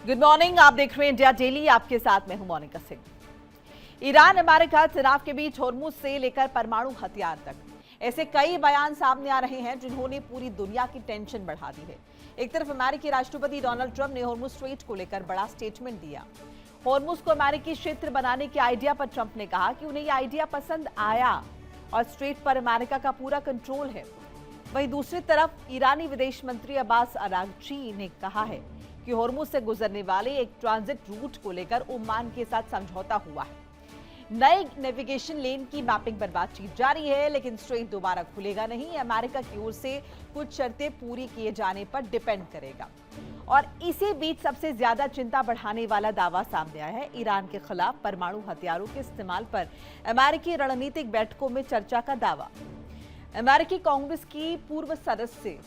Good morning, आप देख रहे हैं इंडिया डेली। आपके साथ मैं हूं मोनिका सिंह। ईरान अमेरिका तनाव के बीच होर्मुज से लेकर परमाणु हथियार तक ऐसे कई बयान सामने आ रहे हैं जिन्होंने पूरी दुनिया की टेंशन बढ़ा दी है। एक तरफ अमेरिकी राष्ट्रपति डोनाल्ड ट्रंप ने होर्मुज स्ट्रेट को लेकर बड़ा स्टेटमेंट दिया। होर्मुज को अमेरिकी क्षेत्र बनाने के आइडिया पर ट्रंप ने कहा कि उन्हें यह आइडिया पसंद आया और स्ट्रेट पर अमेरिका का पूरा कंट्रोल है। वहीं दूसरी तरफ ईरानी विदेश मंत्री अब्बास अरागची ने कहा है कि होर्मुज से गुजरने वाले एक ट्रांजिट रूट को लेकर ओमान के साथ समझौता हुआ है। नए नेविगेशन लेन की मैपिंग पर बातचीत जारी है, लेकिन स्ट्रेट दोबारा खुलेगा नहीं। अमेरिका की ओर से कुछ शर्तें पूरी किए जाने पर डिपेंड करेगा। और इसी बीच सबसे ज्यादा चिंता बढ़ाने वाला दावा सामने आया है। ईरान के खिलाफ परमाणु हथियारों के इस्तेमाल पर अमेरिकी रणनीतिक बैठकों में चर्चा का दावा। अमेरिकी कांग्रेस की पूर्व सदस्य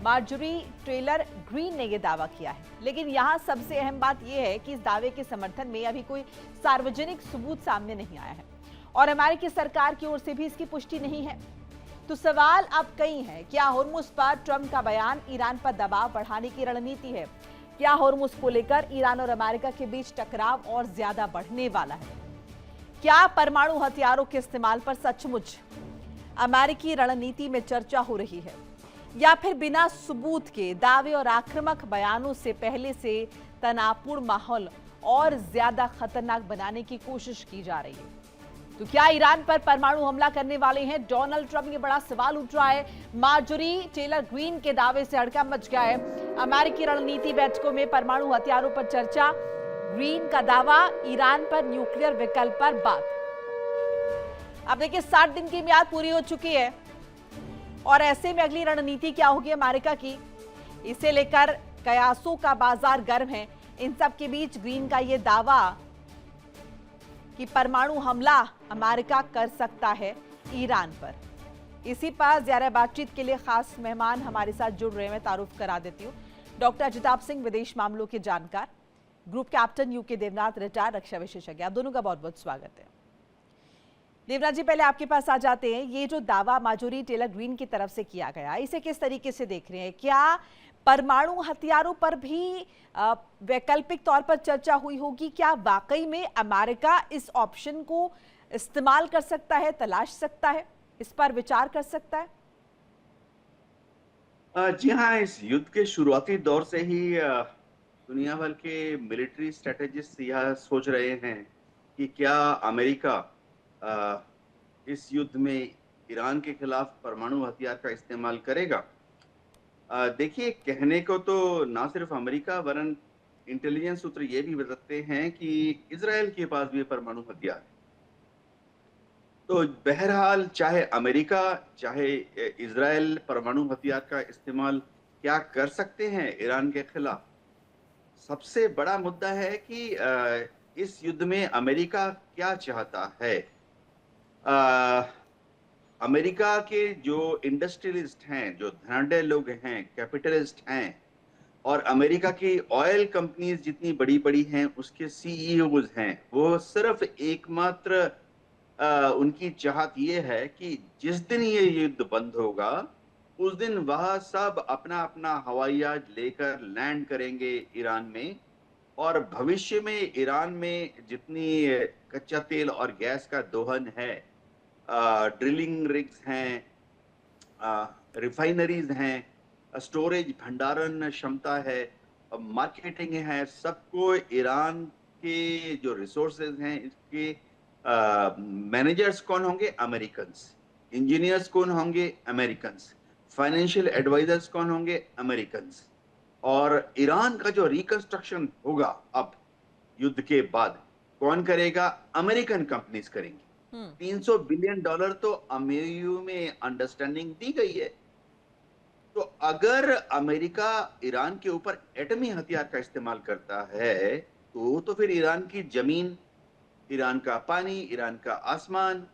मार्जोरी टेलर ग्रीन ने यह दावा किया है, लेकिन यहां सबसे अहम बात यह है कि इस दावे के समर्थन में अभी कोई सार्वजनिक सबूत सामने नहीं आया है और अमेरिकी सरकार की ओर से भी इसकी पुष्टि नहीं है। तो सवाल अब कई हैं, क्या होर्मुज पर ट्रंप का बयान ईरान पर दबाव बढ़ाने की रणनीति है? क्या होर्मुज को लेकर ईरान और अमेरिका के बीच टकराव और ज्यादा बढ़ने वाला है? क्या परमाणु हथियारों के इस्तेमाल पर सचमुच अमेरिकी रणनीति में चर्चा हो रही है, या फिर बिना सबूत के दावे और आक्रामक बयानों से पहले से तनावपूर्ण माहौल और ज्यादा खतरनाक बनाने की कोशिश की जा रही है? तो क्या ईरान पर परमाणु हमला करने वाले हैं डोनाल्ड ट्रंप? ये बड़ा सवाल उठ रहा है। मार्जोरी टेलर ग्रीन के दावे से हड़कंप मच गया है। अमेरिकी रणनीति बैठकों में परमाणु हथियारों पर चर्चा, ग्रीन का दावा, ईरान पर न्यूक्लियर विकल्प पर बात। अब देखिए 60 दिन की मियाद पूरी हो चुकी है और ऐसे में अगली रणनीति क्या होगी अमेरिका की, इसे लेकर कयासों का बाजार गर्म है। इन सब के बीच ग्रीन का यह दावा कि परमाणु हमला अमेरिका कर सकता है ईरान पर, इसी पर ज्यादा बातचीत के लिए खास मेहमान हमारे साथ जुड़ रहे हैं। मैं तारुफ करा देती हूँ। डॉक्टर अजिताभ सिंह, विदेश मामलों के जानकार, group captain UK Devnath, retired रक्षा विशेषज्ञ। आप दोनों का बहुत बहुत स्वागत है। देवनाथ जी, पहले आपके पास आ जाते हैं। ये जो दावा मार्जोरी टेलर ग्रीन की तरफ से किया गया, इसे किस तरीके से देख रहे हैं? क्या परमाणु हथियारों पर भी वैकल्पिक तौर पर चर्चा हुई होगी? क्या वाकई में अमेरिका इस ऑप्शन को इस्तेमाल कर सकता है, तलाश सकता है, इस पर विचार कर सकता है? जी हाँ, इस युद्ध के शुरुआती दौर से ही दुनिया भर के मिलिट्री स्ट्रेटेजिस्ट यह सोच रहे हैं कि क्या अमेरिका इस युद्ध में ईरान के खिलाफ परमाणु हथियार का इस्तेमाल करेगा। देखिए, कहने को तो ना सिर्फ अमेरिका वरन इंटेलिजेंस सूत्र ये भी बताते हैं कि इजराइल के पास भी परमाणु हथियार है। तो बहरहाल चाहे अमेरिका चाहे इजराइल परमाणु हथियार का इस्तेमाल क्या कर सकते हैं ईरान के खिलाफ। सबसे बड़ा मुद्दा है कि इस युद्ध में अमेरिका क्या चाहता है। अमेरिका के जो इंडस्ट्रियलिस्ट हैं, जो धनाढ्य लोग हैं, कैपिटलिस्ट हैं, और अमेरिका की ऑयल कंपनीज जितनी बड़ी बड़ी हैं उसके सीईओज हैं, वो सिर्फ एकमात्र उनकी चाहत ये है कि जिस दिन ये युद्ध बंद होगा उस दिन वह सब अपना अपना हवाई जहाज लेकर लैंड करेंगे ईरान में, और भविष्य में ईरान में जितनी कच्चा तेल और गैस का दोहन है, ड्रिलिंग रिग्स हैं, रिफाइनरीज हैं, स्टोरेज भंडारण क्षमता है, मार्केटिंग है, सबको ईरान के जो रिसोर्सेज हैं इसके मैनेजर्स कौन होंगे? अमेरिकन्स। इंजीनियर्स कौन होंगे? अमेरिकन्स। फाइनेंशियल एडवाइजर्स कौन होंगे? अमेरिकन्स। और ईरान का जो रिकंस्ट्रक्शन होगा अब युद्ध के बाद कौन करेगा? अमेरिकन कंपनीज करेंगी। 300 बिलियन डॉलर तो एमओयू में अंडरस्टैंडिंग दी गई है। तो अगर अमेरिका ईरान के ऊपर एटमी हथियार का इस्तेमाल करता है तो फिर ईरान की जमीन, ईरान का पानी, ईरान का आसमान,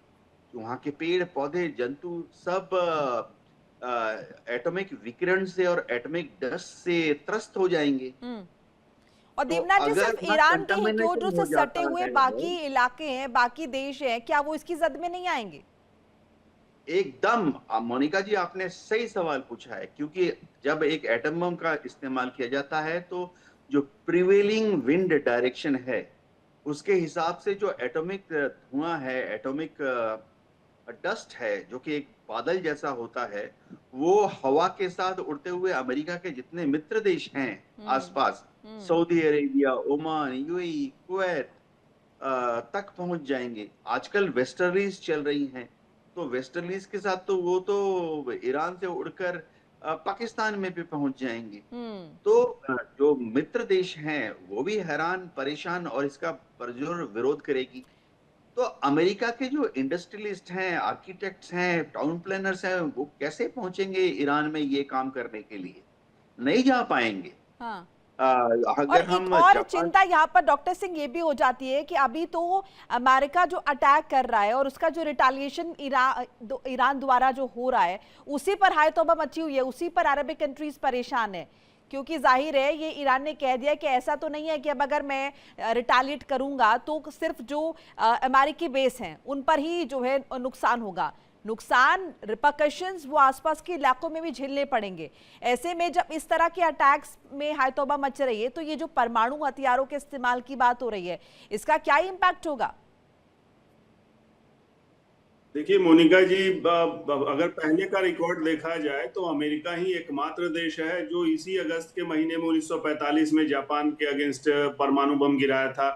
वहां के पेड़ पौधे, जंतु सब एटॉमिक विकिरण से और एटॉमिक डस्ट से त्रस्त हो जाएंगे। और तो देवनाथ जी, अगर सिर्फ वहाँ ईरान के ही क्यों, जो कंटामिनेशन से हो सटे जाता हुए है, बाकी इलाके हैं, बाकी देश हैं, क्या वो इसकी जद में नहीं आएंगे? एकदम मोनिका जी, आपने सही सवाल पूछा है, क्योंकि जब एक एटम बम का इस्तेमाल किया जाता है तो जो प्रिवेलिंग विंड डायरेक्शन है उसके हिसाब से जो एटॉमिक धुआं है, एटॉमिक डस्ट है, जो कि एक बादल जैसा होता है, वो हवा के साथ उड़ते हुए अमेरिका के जितने मित्र देश हैं आसपास, Saudi Arabia, Oman, UAE, Kuwait तक पहुंच जाएंगे। आजकल वेस्टर्लीज चल रही हैं, तो वेस्टर्लीज के साथ तो वो तो ईरान से उड़कर पाकिस्तान में भी पहुंच जाएंगे। तो जो मित्र देश हैं वो भी हैरान, परेशान और इसका पुरजोर विरोध करेगी। तो अमेरिका के जो इंडस्ट्रियलिस्ट हैं, आर्किटेक्ट्स हैं, टाउन प्लानर्स हैं, वो कैसे पहुंचेंगे ईरान में ये काम करने के लिए? नहीं जा पाएंगे। हाँ। और अगर एक हम और जापान चिंता यहाँ पर डॉक्टर सिंह ये भी हो जाती है कि अभी तो अमेरिका जो अटैक कर रहा है और उसका जो रिटालिएशन ईरान द्वारा जो हो रहा है, उसी पर हाय तौबा मची हुई है, उसी पर अरबिक कंट्रीज परेशान है। क्योंकि जाहिर है ये ईरान ने कह दिया कि ऐसा तो नहीं है कि अब अगर मैं रिटालिएट करूंगा तो सिर्फ जो अमेरिकी बेस हैं उन पर ही जो है नुकसान होगा। नुकसान, रिपरकशंस वो आसपास के इलाकों में भी झेलने पड़ेंगे। ऐसे में जब इस तरह के अटैक्स में हाय तौबा मच रही है, तो ये जो परमाणु हथियारों के इस्तेमाल की बात हो रही है, इसका क्या इम्पैक्ट होगा? देखिए मोनिका जी, अगर पहले का रिकॉर्ड देखा जाए तो अमेरिका ही एकमात्र देश है जो इसी अगस्त के महीने में 1945 में जापान के अगेंस्ट परमाणु बम गिराया था।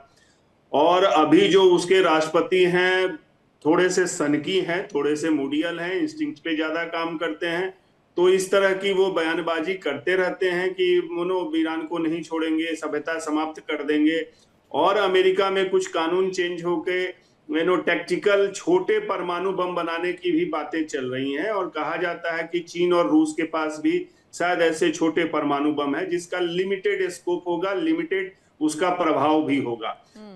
और अभी जो उसके राष्ट्रपति हैं थोड़े से सनकी हैं, थोड़े से मूडियल हैं, इंस्टिंक्ट पे ज्यादा काम करते हैं। तो इस तरह की वो बयानबाजी करते रहते हैं कि मोनो ईरान को नहीं छोड़ेंगे, सभ्यता समाप्त कर देंगे। और अमेरिका में कुछ कानून चेंज होके टैक्टिकल छोटे परमाणु बम बनाने की भी बातें चल रही हैं। और कहा जाता है कि चीन और रूस के पास भी शायद ऐसे छोटे परमाणु बम है जिसका लिमिटेड स्कोप होगा, लिमिटेड उसका प्रभाव भी होगा।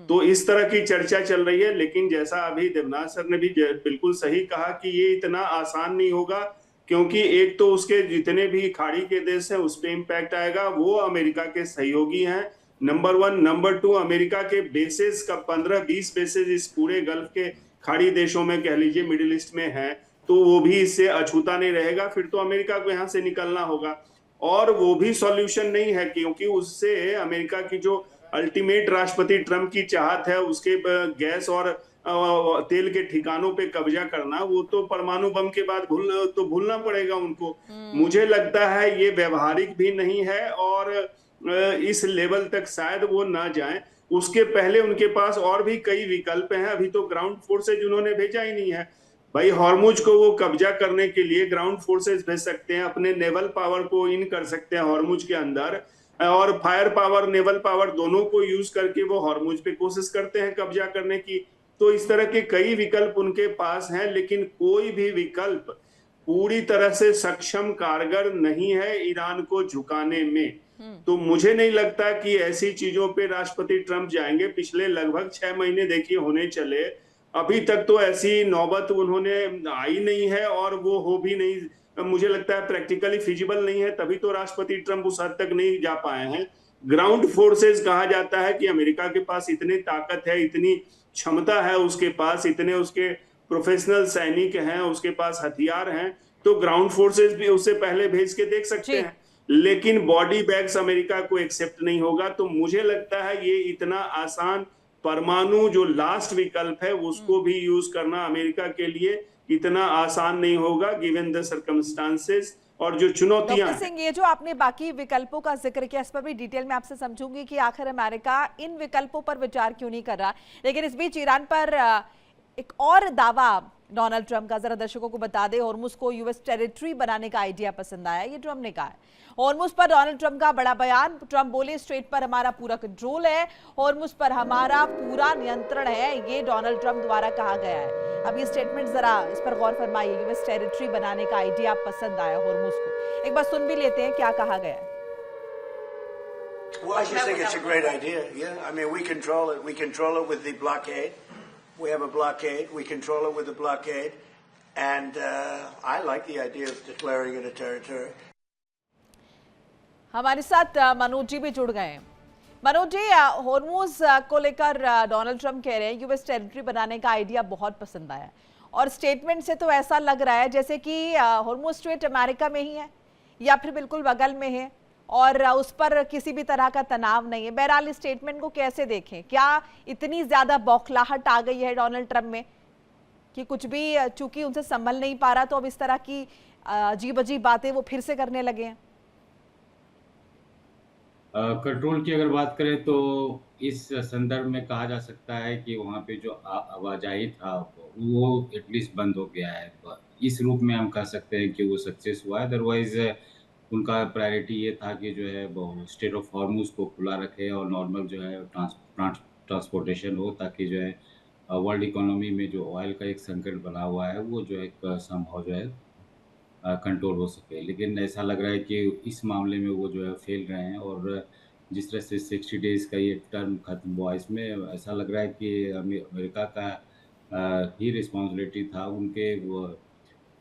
तो इस तरह की चर्चा चल रही है। लेकिन जैसा अभी देवनाथ सर ने भी बिल्कुल सही कहा कि ये इतना आसान नहीं होगा, क्योंकि एक तो उसके जितने भी खाड़ी के देश हैं उस पर इम्पैक्ट आएगा, वो अमेरिका के सहयोगी हैं, नंबर 1। नंबर 2, अमेरिका के बेसेस का 15-20 बेसेस इस पूरे गल्फ के खाड़ी देशों में, कह लीजिए मिडिल ईस्ट में है, तो वो भी इससे अछूता नहीं रहेगा। फिर तो अमेरिका को यहाँ से निकलना होगा, और वो भी सॉल्यूशन नहीं है, क्योंकि उससे अमेरिका की जो अल्टीमेट राष्ट्रपति ट्रंप की चाहत है उसके गैस और तेल के ठिकानों पे कब्जा करना, वो तो परमाणु बम के बाद भूलना पड़ेगा उनको। मुझे लगता है ये व्यवहारिक भी नहीं है और इस लेवल तक शायद वो ना जाएं। उसके पहले उनके पास और भी कई विकल्प हैं। अभी तो ग्राउंड फोर्सेज उन्होंने भेजा ही नहीं है भाई। हॉर्मुज को वो कब्जा करने के लिए ग्राउंड फोर्सेज भेज सकते हैं, अपने नेवल पावर को इन कर सकते हैं हॉर्मुज के अंदर, और फायर पावर, नेवल पावर दोनों को यूज करके वो हॉर्मुज पे कोशिश करते हैं कब्जा करने की। तो इस तरह के कई विकल्प उनके पास हैं, लेकिन कोई भी विकल्प पूरी तरह से सक्षम, कारगर नहीं है ईरान को झुकाने में। तो मुझे नहीं लगता कि ऐसी चीजों पे राष्ट्रपति ट्रंप जाएंगे। पिछले लगभग 6 महीने देखिए होने चले, अभी तक तो ऐसी नौबत उन्होंने आई नहीं है, और वो हो भी नहीं, मुझे लगता है प्रैक्टिकली फिजिबल नहीं है, तभी तो राष्ट्रपति ट्रंप उस हद तक नहीं जा पाए हैं। ग्राउंड फोर्सेस कहा जाता है कि अमेरिका के पास इतनी ताकत है, इतनी क्षमता है उसके पास, इतने उसके प्रोफेशनल सैनिक हैं, उसके पास हथियार हैं, तो ग्राउंड फोर्सेस भी उससे पहले भेज के देख सकते हैं। लेकिन बॉडी बैग्स अमेरिका को एक्सेप्ट नहीं होगा। तो मुझे लगता है ये इतना आसान, परमाणु जो लास्ट विकल्प है उसको भी यूज करना अमेरिका के लिए इतना आसान नहीं होगा, गिवन द सर्कमस्टांसेस और जो चुनौतियां। डॉक्टर सिंह, ये जो आपने बाकी विकल्पों का जिक्र किया, इस पर भी डिटेल में आपसे समझूंगी कि आखिर अमेरिका इन विकल्पों पर विचार क्यों नहीं कर रहा। लेकिन इस बीच ईरान पर एक और दावा डोनाल्ड ट्रंप का जरा दर्शकों को बता दें। हॉर्मुज को यूएस टेरिटरी बनाने का आइडिया पसंद आया, ये ट्रंप ने कहा है। हॉर्मुज पर डोनाल्ड ट्रंप का बड़ा बयान। ट्रंप बोले स्ट्रेट पर हमारा पूरा कंट्रोल है, हॉर्मुज पर हमारा पूरा नियंत्रण है, ये डोनाल्ड ट्रंप द्वारा कहा गया है। अब ये स्टेटमेंट जरा इस पर गौर फरमाइए। यूएस टेरिटरी बनाने का आइडिया पसंद आया हॉर्मुज को, एक बार सुन भी लेते हैं क्या कहा गया है। Well, I just think it's a great idea. Yeah, I mean, we control it. We control it with the blockade. We have a blockade. We control it with the blockade, and I like the idea of declaring it a territory. हमारे साथ मनोज जी भी जुड़ गए हैं। Manoj ji, Hormuz को लेकर Donald Trump कह रहे हैं यूएस टेरिटरी बनाने का आइडिया बहुत पसंद आया, और स्टेटमेंट से तो ऐसा लग रहा है जैसे कि हॉर्मुज स्ट्रेट अमेरिका में ही है या फिर बिल्कुल बगल में है, और उस पर किसी भी तरह का तनाव नहीं है। बहरहाल इस स्टेटमेंट को कैसे देखें? क्या इतनी ज्यादा बौखलाहट आ गई है डोनाल्ड ट्रंप में कि कुछ भी चूंकि उनसे संभल नहीं पा रहा तो अब इस तरह की अजीब अजीब बातें वो फिर से करने लगे हैं? कंट्रोल की अगर बात करें तो इस संदर्भ में कहा जा सकता है कि वहाँ पे जो आवाजाही था वो एटलीस्ट बंद हो गया है। इस रूप में हम कह सकते हैं कि वो सक्सेस हुआ है। अदरवाइज उनका प्रायोरिटी ये था कि जो है वो स्टेट ऑफ हॉर्मुज को खुला रखे और नॉर्मल जो है ट्रांसपोर्टेशन हो, ताकि जो है वर्ल्ड इकोनॉमी में जो ऑयल का एक संकट बना हुआ है वो जो एक संभव जो है कंट्रोल हो सके। लेकिन ऐसा लग रहा है कि इस मामले में वो जो है फेल रहे हैं, और जिस तरह से 60 डेज़ का ये टर्म खत्म हुआ, इसमें ऐसा लग रहा है कि अमेरिका का ही रिस्पॉन्सिबिलिटी था।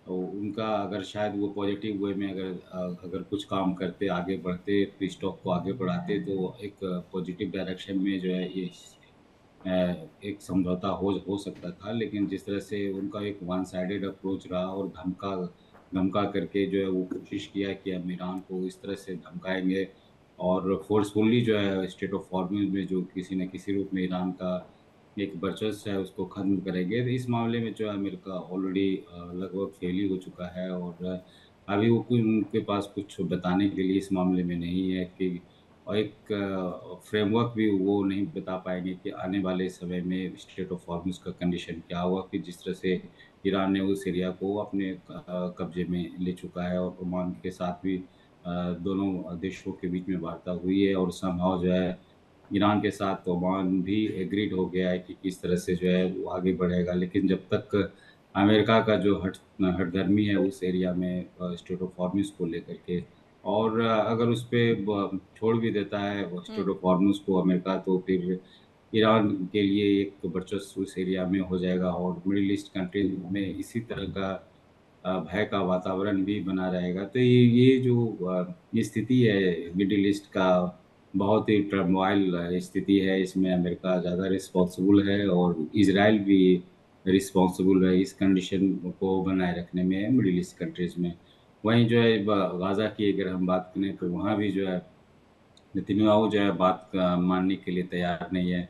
उनका अगर शायद वो पॉजिटिव वे में अगर कुछ काम करते, आगे बढ़ते, स्टॉक को आगे बढ़ाते, तो एक पॉजिटिव डायरेक्शन में जो है ये एक समझौता हो सकता था। लेकिन जिस तरह से उनका एक वन साइडेड अप्रोच रहा और धमका करके जो है वो कोशिश किया कि हम ईरान को इस तरह से धमकाएंगे और फोर्सफुली जो है स्टेट ऑफ हॉर्मुज में जो किसी न किसी रूप में ईरान का एक वर्चस्व है उसको ख़त्म करेंगे। तो इस मामले में जो है अमेरिका ऑलरेडी लगभग फेल ही हो चुका है, और अभी वो उनके पास कुछ बताने के लिए इस मामले में नहीं है कि, और एक फ्रेमवर्क भी वो नहीं बता पाएंगे कि आने वाले समय में स्टेट ऑफ हॉर्मुज का कंडीशन क्या हुआ, कि जिस तरह से ईरान ने उस एरिया को अपने कब्जे में ले चुका है, और ओमान के साथ भी दोनों देशों के बीच में वार्ता हुई है, और समहाउ जो है ईरान के साथ ओमान भी एग्रीड हो गया है कि किस तरह से जो है वो आगे बढ़ेगा। लेकिन जब तक अमेरिका का जो हठधर्मी है उस एरिया में स्टेट ऑफ हॉर्मुज को लेकर के, और अगर उस पर छोड़ भी देता है स्टेट ऑफ हॉर्मुज को अमेरिका, तो फिर ईरान के लिए एक वर्चस्व उस एरिया में हो जाएगा, और मिडिल ईस्ट कंट्रीज में इसी तरह का भय का वातावरण भी बना रहेगा। तो ये जो ये स्थिति है मिडिल ईस्ट का, बहुत ही टर्मोइल स्थिति है। इसमें अमेरिका ज़्यादा रिस्पॉन्सिबल है और इजराइल भी रिस्पॉन्सिबल है इस कंडीशन को बनाए रखने में मिडिल ईस्ट कंट्रीज़ में। वहीं जो है गाज़ा की अगर हम बात करें तो वहाँ भी जो है नेतन्याहू जो है बात मानने के लिए तैयार नहीं है।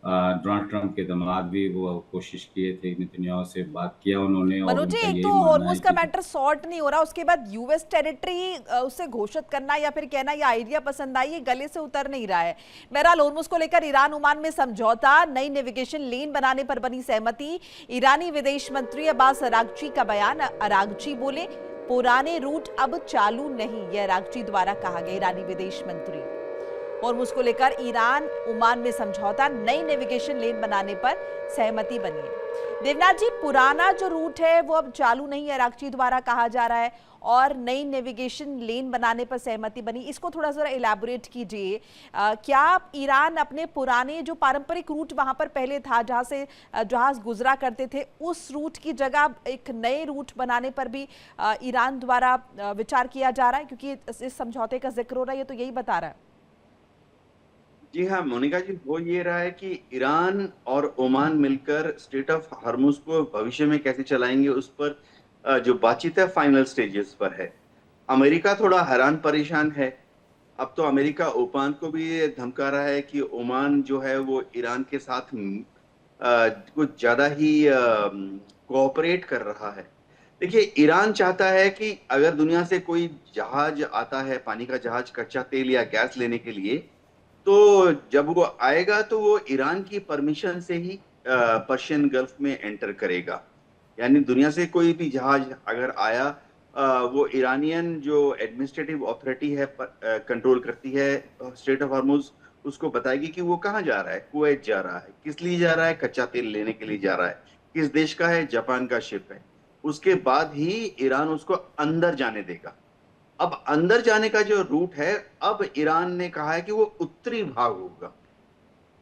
डोनाल्ड ट्रंप के दामाद भी वो कोशिश किए थे, नेतन्याहू से बात किया उन्होंने, और मनोज जी, उनका एक यही तो मानना है हॉर्मुज का कि मैटर सॉर्ट नहीं हो रहा, उसके बाद यूएस टेरिटरी उसे घोषित करना या फिर कहना ये आइडिया पसंद आई, ये गले से उतर नहीं रहा है। बहरहाल हॉर्मुज को लेकर ईरान ओमान में समझौता, नई नेविगेशन लेन बनाने पर बनी सहमति। ईरानी विदेश मंत्री अब्बास अरागची का बयान। अरागची बोले पुराने रूट अब चालू नहीं, यह अरागची द्वारा कहा गया, ईरानी विदेश मंत्री। हॉर्मुज को लेकर ईरान ओमान में समझौता, नई नेविगेशन लेन बनाने पर सहमति बनी है। देवनाथ जी, पुराना जो रूट है वो अब चालू नहीं है, अरागची द्वारा कहा जा रहा है, और नई नेविगेशन लेन बनाने पर सहमति बनी, इसको थोड़ा सा इलैबोरेट कीजिए। क्या ईरान अपने पुराने जो पारंपरिक रूट वहां पर पहले था जहां से जहाज गुजरा करते थे, उस रूट की जगह एक नए रूट बनाने पर भी ईरान द्वारा विचार किया जा रहा है? क्योंकि इस समझौते का जिक्र हो रहा है, ये तो यही बता रहा है। जी हाँ मोनिका जी, हो ये रहा है कि ईरान और ओमान मिलकर स्टेट ऑफ हॉर्मुज को भविष्य में कैसे चलाएंगे उस पर जो बातचीत है फाइनल स्टेजेस पर है। अमेरिका थोड़ा हैरान परेशान है। अब तो अमेरिका ओमान को भी धमका रहा है कि ओमान जो है वो ईरान के साथ कुछ ज्यादा ही कोऑपरेट कर रहा है। देखिए, ईरान चाहता है कि अगर दुनिया से कोई जहाज आता है, पानी का जहाज, कच्चा तेल या गैस लेने के लिए, तो जब वो आएगा तो वो ईरान की परमिशन से ही पर्शियन गल्फ में एंटर करेगा। यानी दुनिया से कोई भी जहाज अगर आया, वो ईरानियन जो एडमिनिस्ट्रेटिव अथॉरिटी है कंट्रोल करती है स्टेट ऑफ हॉर्मुज, उसको बताएगी कि वो कहाँ जा रहा है। कुवैत जा रहा है, किस लिए जा रहा है? कच्चा तेल लेने के लिए जा रहा है। किस देश का है? जापान का शिप है। उसके बाद ही ईरान उसको अंदर जाने देगा। अब अंदर जाने का जो रूट है, अब ईरान ने कहा है कि वो उत्तरी भाग होगा।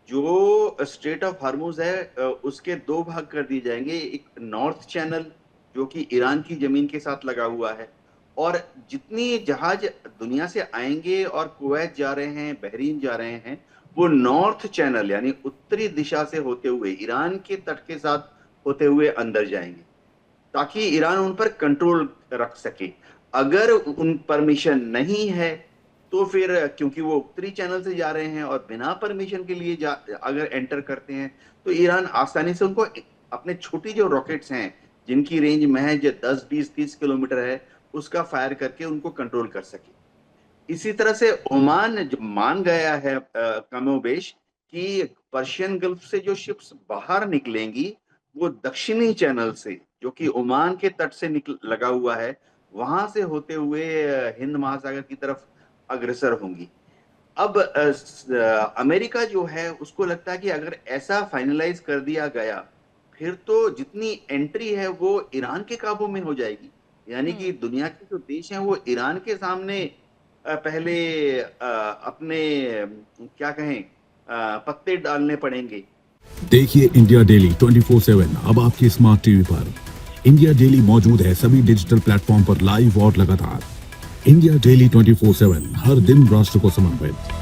जो स्ट्रेट ऑफ हॉर्मुज है उसके दो भाग कर दिए जाएंगे। एक नॉर्थ चैनल जो कि ईरान की जमीन के साथ लगा हुआ है, और जितनी जहाज दुनिया से आएंगे और कुवैत जा रहे हैं, बहरीन जा रहे हैं, वो नॉर्थ चैनल यानी उत्तरी दिशा से होते हुए ईरान के तट के साथ होते हुए अंदर जाएंगे, ताकि ईरान उन पर कंट्रोल रख सके। अगर उन परमिशन नहीं है तो फिर क्योंकि वो उत्तरी चैनल से जा रहे हैं और बिना परमिशन के लिए अगर एंटर करते हैं तो ईरान आसानी से उनको अपने छोटी जो रॉकेट्स हैं जिनकी रेंज महज 10, 20, 30 किलोमीटर है उसका फायर करके उनको कंट्रोल कर सके। इसी तरह से ओमान जो मान गया है कमोबेश कि पर्शियन गल्फ से जो शिप्स बाहर निकलेंगी वो दक्षिणी चैनल से जो कि ओमान के तट से लगा हुआ है वहां से होते हुए हिंद महासागर की तरफ अग्रसर होंगी। अब अमेरिका जो है उसको लगता है कि अगर ऐसा फाइनलाइज कर दिया गया फिर तो जितनी एंट्री है वो ईरान के काबू में हो जाएगी, यानी कि दुनिया के जो देश हैं वो ईरान के सामने पहले अपने क्या कहें पत्ते डालने पड़ेंगे। देखिए इंडिया डेली 24/7 अब आपके स्मार्ट टीवी पर। इंडिया डेली मौजूद है सभी डिजिटल प्लेटफॉर्म पर लाइव और लगातार। इंडिया डेली 24/7 हर दिन राष्ट्र को समर्पित।